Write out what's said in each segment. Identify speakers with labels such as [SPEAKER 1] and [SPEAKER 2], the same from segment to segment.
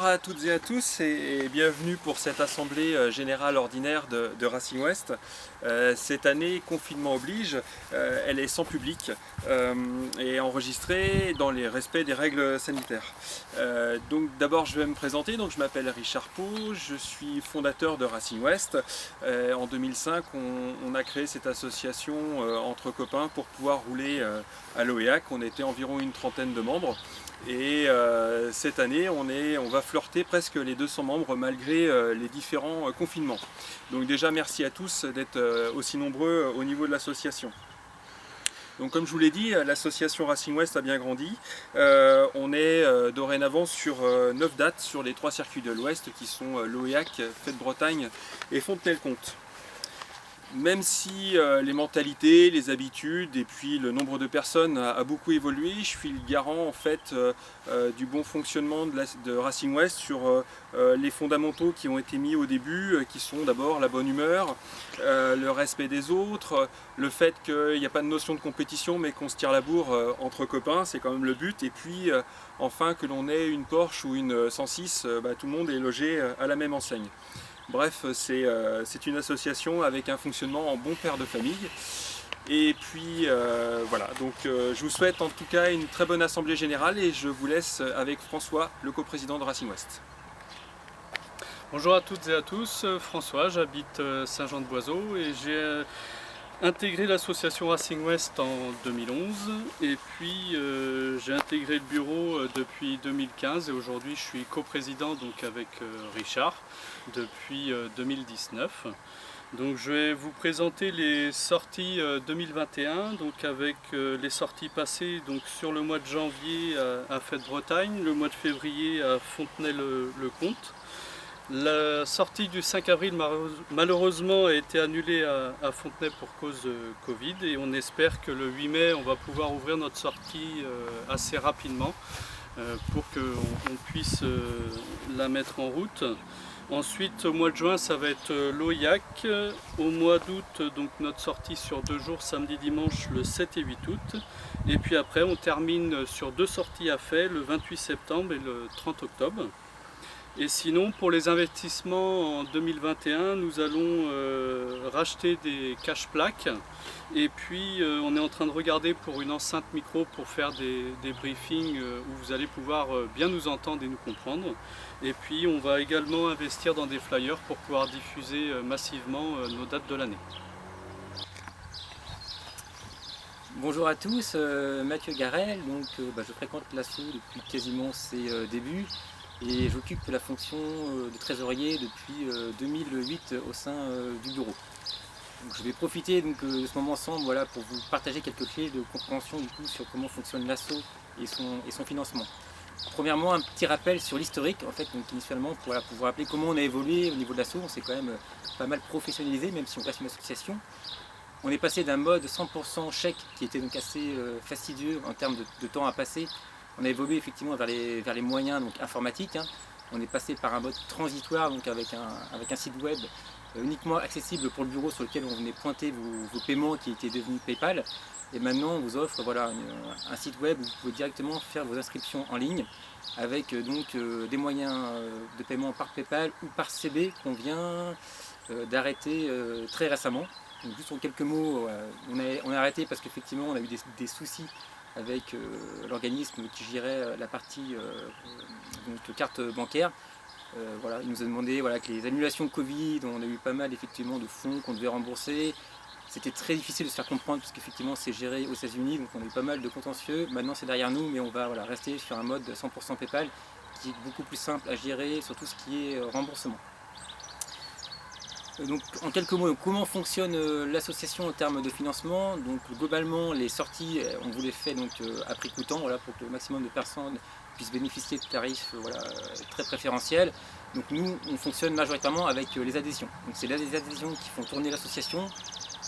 [SPEAKER 1] à toutes et à tous et bienvenue pour cette assemblée générale ordinaire de Racing West. Cette année, confinement oblige, elle est sans public et enregistrée dans les respects des règles sanitaires. Donc d'abord je vais me présenter, donc je m'appelle Richard Pau, je suis fondateur de Racing West. En 2005 on a créé cette association entre copains pour pouvoir rouler à l'OEAC. On était environ une trentaine de membres. Et cette année, on va flirter presque les 200 membres malgré les différents confinements. Donc déjà, merci à tous d'être aussi nombreux au niveau de l'association. Donc comme je vous l'ai dit, l'association Racing West a bien grandi. On est dorénavant sur 9 dates sur les 3 circuits de l'Ouest qui sont l'OEAC, Fête-Bretagne et Fontenay-le-Comte. Même si les mentalités, les habitudes et puis le nombre de personnes a beaucoup évolué, je suis le garant en fait du bon fonctionnement de Racing West sur les fondamentaux qui ont été mis au début, qui sont d'abord la bonne humeur, le respect des autres, le fait qu'il n'y a pas de notion de compétition mais qu'on se tire la bourre entre copains, c'est quand même le but, et puis enfin que l'on ait une Porsche ou une 106, tout le monde est logé à la même enseigne. Bref, c'est une association avec un fonctionnement en bon père de famille. Et puis voilà, donc je vous souhaite en tout cas une très bonne assemblée générale et je vous laisse avec François, le coprésident de Racing West.
[SPEAKER 2] Bonjour à toutes et à tous, François, j'habite Saint-Jean-de-Boiseau et j'ai intégré l'association Racing West en 2011 et puis j'ai intégré le bureau depuis 2015 et aujourd'hui je suis coprésident donc avec Richard depuis 2019. Donc je vais vous présenter les sorties 2021 donc avec les sorties passées donc sur le mois de janvier à Fête-Bretagne, le mois de février à Fontenay-le-Comte. La sortie du 5 avril malheureusement a été annulée à Fontenay pour cause de Covid et on espère que le 8 mai on va pouvoir ouvrir notre sortie assez rapidement pour qu'on puisse la mettre en route. Ensuite au mois de juin ça va être l'OIAC, au mois d'août donc notre sortie sur 2 jours, samedi dimanche le 7 et 8 août et puis après on termine sur 2 sorties à fait le 28 septembre et le 30 octobre. Et sinon, pour les investissements en 2021, nous allons racheter des cache-plaques. Et puis, on est en train de regarder pour une enceinte micro pour faire des briefings où vous allez pouvoir bien nous entendre et nous comprendre. Et puis, on va également investir dans des flyers pour pouvoir diffuser massivement nos dates de l'année.
[SPEAKER 3] Bonjour à tous, Mathieu Garel, donc, je fréquente l'asso depuis quasiment ses débuts. Et j'occupe la fonction de trésorier depuis 2008 au sein du bureau. Donc je vais profiter donc, de ce moment ensemble pour vous partager quelques clés de compréhension du coup, sur comment fonctionne l'asso et son financement. Premièrement, un petit rappel sur l'historique, en fait, donc, initialement pour vous rappeler comment on a évolué au niveau de l'asso. On s'est quand même pas mal professionnalisé, même si on reste une association. On est passé d'un mode 100% chèque qui était donc assez fastidieux en termes de temps à passer. On a évolué effectivement vers les moyens donc, informatiques. On est passé par un mode transitoire donc, avec un site web uniquement accessible pour le bureau sur lequel on venait pointer vos paiements qui étaient devenus PayPal. Et maintenant on vous offre un site web où vous pouvez directement faire vos inscriptions en ligne avec des moyens de paiement par PayPal ou par CB qu'on vient d'arrêter très récemment. Donc, juste en quelques mots, on a arrêté parce qu'effectivement on a eu des soucis avec l'organisme qui gérait la partie carte bancaire. Il nous a demandé que les annulations Covid, on a eu pas mal effectivement de fonds qu'on devait rembourser. C'était très difficile de se faire comprendre parce qu'effectivement c'est géré aux États-Unis, donc on a eu pas mal de contentieux. Maintenant c'est derrière nous, mais on va rester sur un mode 100% PayPal qui est beaucoup plus simple à gérer sur tout ce qui est remboursement. Donc, en quelques mots, comment fonctionne l'association en termes de financement? Donc, globalement, les sorties, on vous les fait à prix coûtant pour que le maximum de personnes puissent bénéficier de tarifs très préférentiels. Donc, nous, on fonctionne majoritairement avec les adhésions. Donc, c'est les adhésions qui font tourner l'association,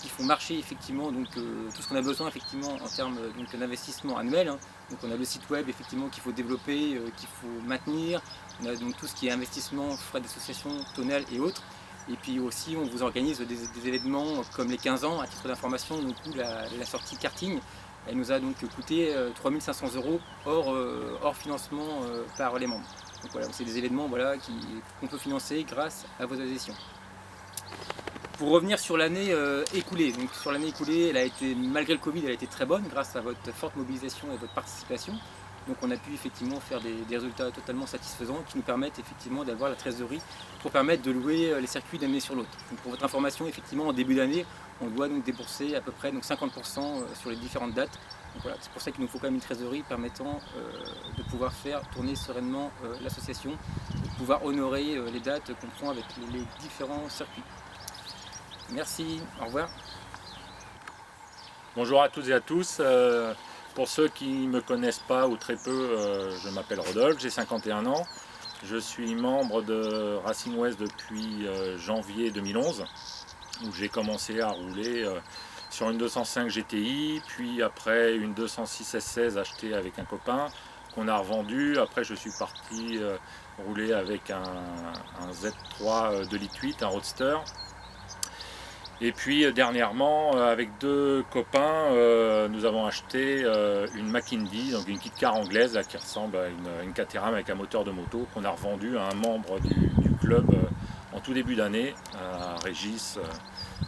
[SPEAKER 3] qui font marcher effectivement tout ce qu'on a besoin effectivement en termes d'investissement annuel. Donc, on a le site web effectivement qu'il faut développer, qu'il faut maintenir. On a donc tout ce qui est investissement, frais d'association, tonnel et autres. Et puis aussi, on vous organise des événements comme les 15 ans, à titre d'information, la sortie karting, elle nous a donc coûté 3 500 € hors financement par les membres. Donc voilà, c'est des événements voilà, qu'on peut financer grâce à vos adhésions. Pour revenir sur l'année écoulée, donc sur l'année écoulée, elle a été, malgré le Covid, elle a été très bonne grâce à votre forte mobilisation et votre participation. Donc on a pu effectivement faire des résultats totalement satisfaisants qui nous permettent effectivement d'avoir la trésorerie pour permettre de louer les circuits d'une année sur l'autre. Donc pour votre information, effectivement en début d'année, on doit donc débourser à peu près donc 50% sur les différentes dates. Donc voilà, c'est pour ça qu'il nous faut quand même une trésorerie permettant de pouvoir faire tourner sereinement l'association, de pouvoir honorer les dates qu'on prend avec les différents circuits. Merci, au revoir.
[SPEAKER 4] Bonjour à toutes et à tous. Pour ceux qui ne me connaissent pas ou très peu, je m'appelle Rodolphe, j'ai 51 ans. Je suis membre de Racing West depuis janvier 2011, où j'ai commencé à rouler sur une 205 GTI, puis après une 206 S16 achetée avec un copain qu'on a revendu. Après je suis parti rouler avec un Z3 2,8 litres, un Roadster. Et puis dernièrement, avec deux copains, nous avons acheté une Mackindy, donc une kit car anglaise là, qui ressemble à une Caterham avec un moteur de moto, qu'on a revendu à un membre du club en tout début d'année, à Régis.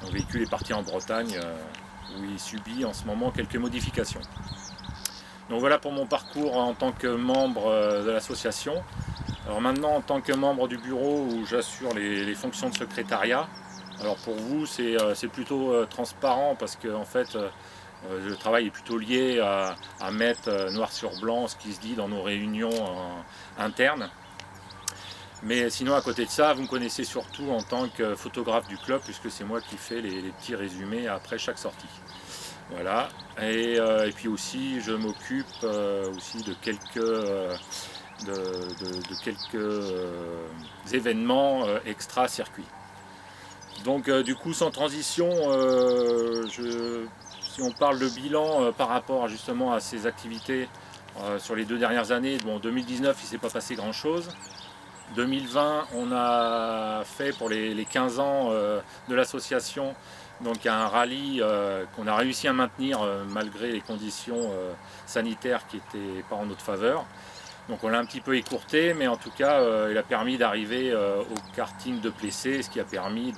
[SPEAKER 4] Le véhicule est parti en Bretagne, où il subit en ce moment quelques modifications. Donc voilà pour mon parcours en tant que membre de l'association. Alors maintenant, en tant que membre du bureau, où j'assure les fonctions de secrétariat. Alors pour vous, c'est plutôt transparent parce que en fait, le travail est plutôt lié à mettre noir sur blanc ce qui se dit dans nos réunions internes. Mais sinon, à côté de ça, vous me connaissez surtout en tant que photographe du club, puisque c'est moi qui fais les petits résumés après chaque sortie. Voilà. Et puis aussi, je m'occupe aussi de quelques événements extra-circuit. Donc du coup, sans transition, si on parle de bilan par rapport justement à ces activités sur les 2 dernières années, bon, 2019 il ne s'est pas passé grand chose. 2020 on a fait pour les 15 ans de l'association donc un rallye qu'on a réussi à maintenir malgré les conditions sanitaires qui n'étaient pas en notre faveur. Donc on l'a un petit peu écourté, mais en tout cas il a permis d'arriver au karting de Plessé, ce qui a permis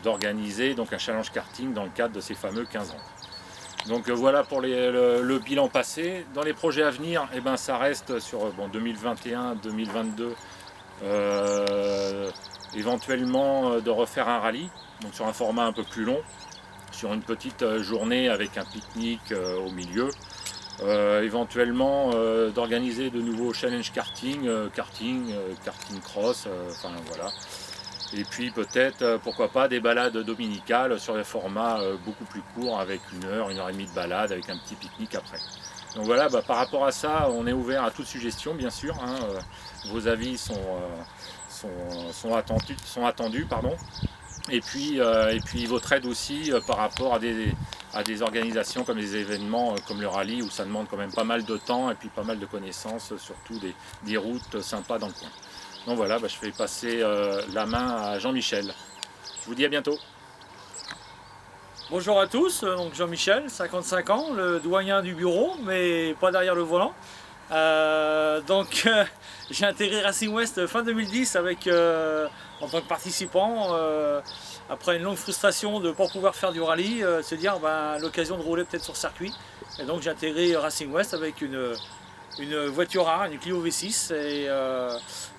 [SPEAKER 4] d'organiser donc un challenge karting dans le cadre de ces fameux 15 ans. Donc voilà pour le bilan passé. Dans les projets à venir, eh ben, ça reste sur 2021-2022, éventuellement de refaire un rallye, donc sur un format un peu plus long, sur une petite journée avec un pique-nique au milieu. Éventuellement d'organiser de nouveaux challenge karting, karting cross, enfin voilà. Et puis peut-être, pourquoi pas, des balades dominicales sur des formats beaucoup plus courts avec 1 heure, 1 heure et demie de balade avec un petit pique-nique après. Donc voilà, par rapport à ça, on est ouvert à toute suggestion bien sûr. Hein, vos avis sont attendus. Pardon. Et puis votre aide aussi par rapport à des organisations comme les événements comme le rallye où ça demande quand même pas mal de temps et puis pas mal de connaissances, surtout des routes sympas dans le coin. Donc voilà, je vais passer la main à Jean-Michel. Je vous dis à bientôt.
[SPEAKER 5] Bonjour à tous, donc Jean-Michel, 55 ans, le doyen du bureau, mais pas derrière le volant. J'ai intégré Racing West fin 2010 en tant que participant, après une longue frustration de ne pas pouvoir faire du rallye, se dire l'occasion de rouler peut-être sur circuit. Et donc j'ai intégré Racing West avec une voiture rare, une Clio V6,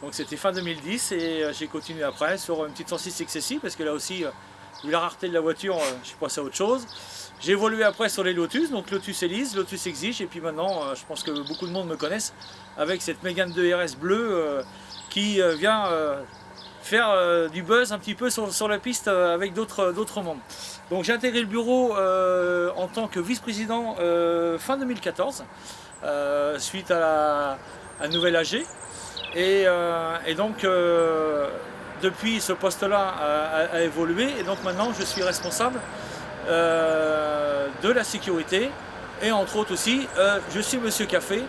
[SPEAKER 5] donc c'était fin 2010 et j'ai continué après sur une petite 106 XSI parce que là aussi, vu la rareté de la voiture, je suis passé à autre chose. J'ai évolué après sur les Lotus, donc Lotus Elise, Lotus Exige, et puis maintenant, je pense que beaucoup de monde me connaissent avec cette Mégane 2 RS bleue qui vient faire du buzz un petit peu sur la piste avec d'autres membres. Donc j'ai intégré le bureau en tant que vice-président fin 2014, suite à un nouvel AG, et donc depuis ce poste-là a évolué, et donc maintenant je suis responsable de la sécurité et entre autres aussi je suis Monsieur Café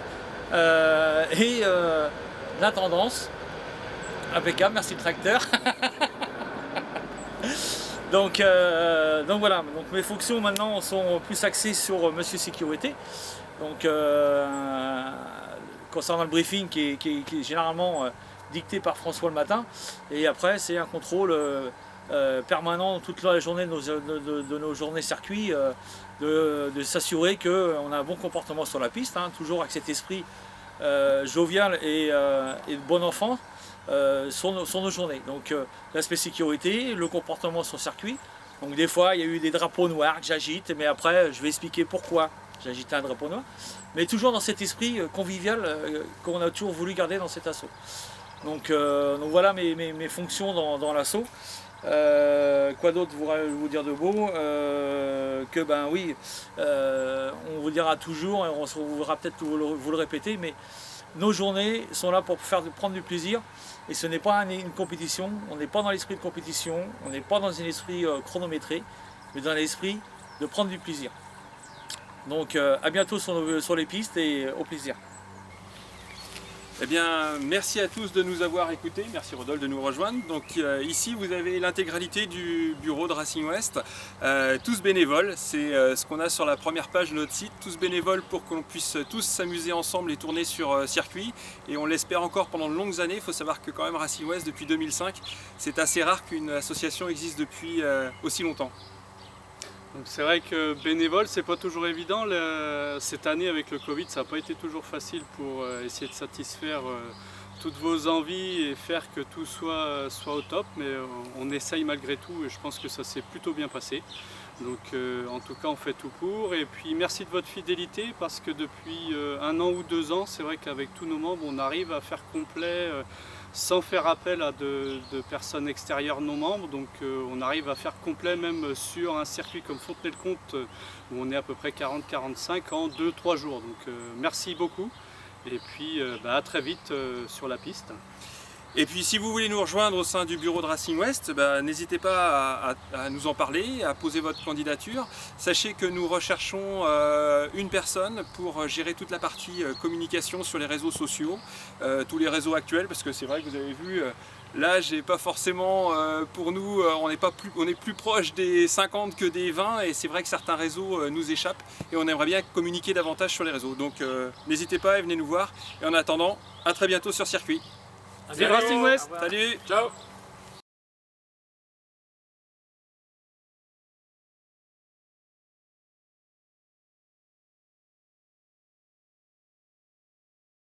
[SPEAKER 5] et l'intendance impeccable, merci le tracteur. donc voilà, donc mes fonctions maintenant sont plus axées sur Monsieur Sécurité, donc concernant le briefing qui est généralement dicté par François le matin. Et après, c'est un contrôle permanent toute la journée de nos journées circuits, de s'assurer qu'on a un bon comportement sur la piste, hein, toujours avec cet esprit jovial et de bon enfant sur nos journées. Donc l'aspect sécurité, le comportement sur circuit. Donc des fois, il y a eu des drapeaux noirs que j'agite, mais après, je vais expliquer pourquoi j'agite un drapeau noir. Mais toujours dans cet esprit convivial qu'on a toujours voulu garder dans cet assaut. Donc voilà mes fonctions dans l'assaut. Quoi d'autre vous dire de beau, que ben oui, on vous dira toujours, et on se voudra peut-être vous le répéter, mais nos journées sont là pour prendre du plaisir, et ce n'est pas une compétition, on n'est pas dans l'esprit de compétition, on n'est pas dans un esprit chronométré, mais dans l'esprit de prendre du plaisir. Donc à bientôt sur les pistes et au plaisir.
[SPEAKER 1] Eh bien, merci à tous de nous avoir écoutés, merci Rodolphe de nous rejoindre. Donc ici vous avez l'intégralité du bureau de Racing West, tous bénévoles, c'est ce qu'on a sur la première page de notre site, tous bénévoles pour qu'on puisse tous s'amuser ensemble et tourner sur circuit, et on l'espère encore pendant de longues années. Il faut savoir que quand même Racing West depuis 2005, c'est assez rare qu'une association existe depuis aussi longtemps.
[SPEAKER 2] Donc c'est vrai que bénévole, c'est pas toujours évident. Cette année avec le Covid, ça n'a pas été toujours facile pour essayer de satisfaire toutes vos envies et faire que tout soit au top, mais on essaye malgré tout et je pense que ça s'est plutôt bien passé. Donc en tout cas on fait tout pour, et puis merci de votre fidélité parce que depuis 1 an ou 2 ans, c'est vrai qu'avec tous nos membres on arrive à faire complet sans faire appel à de personnes extérieures non membres, donc on arrive à faire complet même sur un circuit comme Fontenay-le-Comte où on est à peu près 40-45 en 2-3 jours. Donc merci beaucoup et puis à très vite sur la piste.
[SPEAKER 1] Et puis si vous voulez nous rejoindre au sein du bureau de Racing West, n'hésitez pas à nous en parler, à poser votre candidature. Sachez que nous recherchons une personne pour gérer toute la partie communication sur les réseaux sociaux, tous les réseaux actuels, parce que c'est vrai que vous avez vu, l'âge n'est pas forcément pour nous, on est plus proche des 50 que des 20, et c'est vrai que certains réseaux nous échappent et on aimerait bien communiquer davantage sur les réseaux. Donc n'hésitez pas et venez nous voir, et en attendant, à très bientôt sur circuit.
[SPEAKER 2] Vive Racing West!
[SPEAKER 1] Salut!
[SPEAKER 4] Ciao!